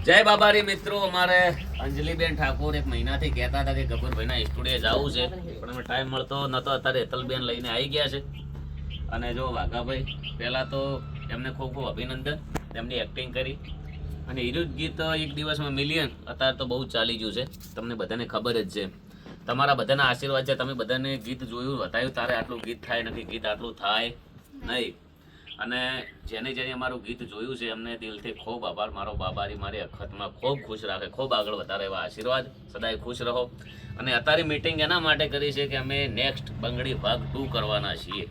જય બાબારી મિત્રો, અમારે અંજલિબેન ઠાકોર એક મહિનાથી કહેતા હતા કે ગબ્બરભાઈના સ્ટુડિયો જવું છે, પણ અમે ટાઈમ મળતો નતો. અત્યારે હેતલબેન લઈને આવી ગયા છે. અને જો વાઘાભાઈ, પહેલાં તો એમને ખૂબ ખૂબ અભિનંદન, તેમની એક્ટિંગ કરી. અને હીરું ગીત એક દિવસમાં મિલિયન અત્યારે તો બહુ ચાલી ગયું છે, તમને બધાને ખબર જ છે. તમારા બધાના આશીર્વાદ છે, તમે બધાને ગીત જોયું, બતાવ્યું, તારે આટલું ગીત થાય નથી, ગીત આટલું થાય નહીં. અને જેને જેને અમારું ગીત જોયું છે એમને દિલથી ખૂબ આભાર. મારો બાબારી મારી અખતમાં ખૂબ ખુશ રાખે, ખૂબ આગળ વધારે એવા આશીર્વાદ, સદાય ખુશ રહો. અને અત્યારે મીટિંગ એના માટે કરી છે કે અમે નેક્સ્ટ બંગડી ભાગ 2 કરવાના છીએ.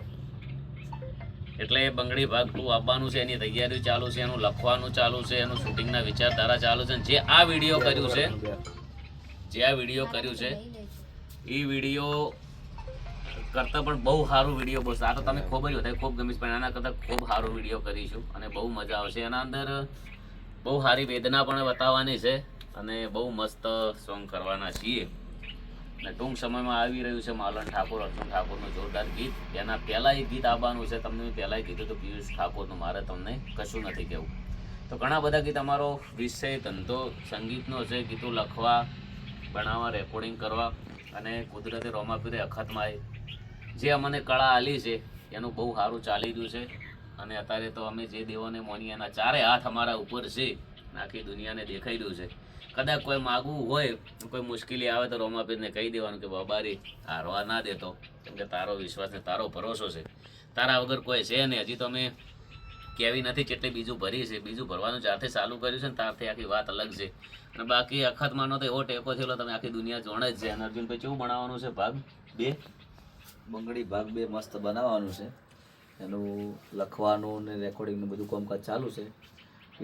એટલે બંગડી ભાગ 2 આપવાનું છે, એની તૈયારી ચાલુ છે, એનું લખવાનું ચાલુ છે, એનું શૂટિંગના વિચારધારા ચાલુ છે. જે આ વિડીયો કર્યું છે, એ વિડીયો કરતાં પણ બહુ સારું વિડીયો બસ. આ તો તમે ખૂબ જ વધારે ખૂબ ગમીશ, પણ એના કરતાં ખૂબ સારો વિડીયો કરીશું અને બહુ મજા આવશે. એના અંદર બહુ સારી વેદના પણ બતાવવાની છે અને બહુ મસ્ત સોંગ કરવાના છીએ. અને ટૂંક સમયમાં આવી રહ્યું છે માલણ ઠાકોર, અર્જુન ઠાકોરનું જોરદાર ગીત. એના પહેલાં એક ગીત આવવાનું છે, તમને પહેલાં કીધું હતું પિયુષ ઠાકોરનું, મારે તમને કશું નથી કહેવું. તો ઘણા બધા ગીત, અમારો વિષય ધંધો સંગીતનો છે, ગીતો લખવા, બનાવવા, રેકોર્ડિંગ કરવા અને કુદરતી રોમાપીરે અખતમાં જે અમને કળા આલી છે એનું બહુ સારું ચાલી રહ્યું છે. અને અત્યારે તો અમે જે દેવોને મોની એના ચારે હાથ અમારા ઉપર છે, આખી દુનિયાને દેખાઈ રહ્યું છે. કદાચ કોઈ માગવું હોય, કોઈ મુશ્કેલી આવે તો રોમાપીરને કહી દેવાનું કે બાબારી હારવા ના દેતો, કેમ કે તારો વિશ્વાસ ને તારો ભરોસો છે, તારા વગર કોઈ છે નહીં. હજી તો અમે કહેવી નથી કેટલી બીજું ભરી છે, બીજું ભરવાનું જ્યારથી ચાલુ કર્યું છે ને ત્યારથી આખી વાત અલગ છે. અને બાકી અખતમાંનો તો એવો ટેકો થયેલો, તમે આખી દુનિયા જોણે જ છે. અને અર્જુનભાઈ કેવું બનાવવાનું છે ભાગ 2? બંગડી ભાગ 2 મસ્ત બનાવવાનું છે. એનું લખવાનું ને રેકોર્ડિંગનું બધું કામકાજ ચાલુ છે.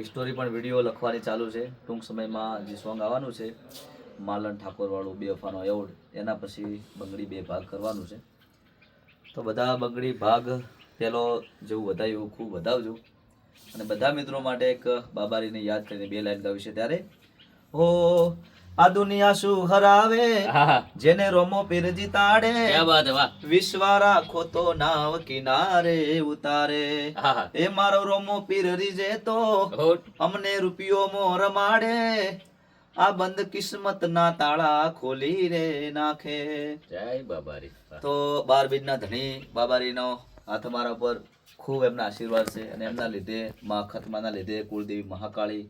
સ્ટોરી પણ વિડીયો લખવાની ચાલુ છે. ટૂંક સમયમાં જે સોંગ આવવાનું છે માલણ ઠાકોરવાળું બેવફાનો એવોર્ડ, એના પછી બંગડી 2 ભાગ કરવાનું છે. તો બધા બંગડી ભાગ પહેલો જેવું વધાય એવું ખૂબ વધાવજો. અને બધા મિત્રો માટે એક બાબારીને યાદ કરીને 2 લાઈન ગાવી છે. ત્યારે હો આ દુનિયા શું હરાવે, જેને રોમો પીર જીતાડે, ક્યા બાત હે, વાહ. વિશ્વા રાખો તો નાવ કિનારે ઉતારે. એ મારો રોમો પીર રીજે તો અમને રૂપિયો મો રમાડે, આ બંધ કિસ્મત ના તાળા ખોલી રે નાખે. જય બાબારી. તો 12 બીજના ધણી બાબારીનો હાથ અમારા પર ખૂબ એમના આશીર્વાદ છે. અને એમના લીધે મા ખતમાના લીધે કુળદેવી મહાકાળી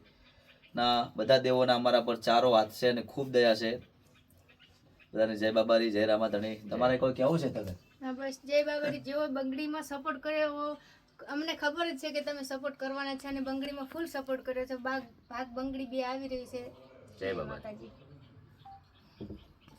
ના બધા દેવોના અમારા પર ચારો હાથ છે અને ખૂબ દયા છે. બધાને જય બાબારી, જય રામાધણી. તમારે કોઈ કહેવું છે તમે? હા બસ જય બાબારી. જેવો બંગડીમાં સપોર્ટ કર્યો, અમને ખબર જ છે કે તમે સપોર્ટ કરવાના છે અને બંગડીમાં ફૂલ સપોર્ટ કર્યો છે. ભાગ બંગડી 2 આવી રહી છે. જય બાબારી.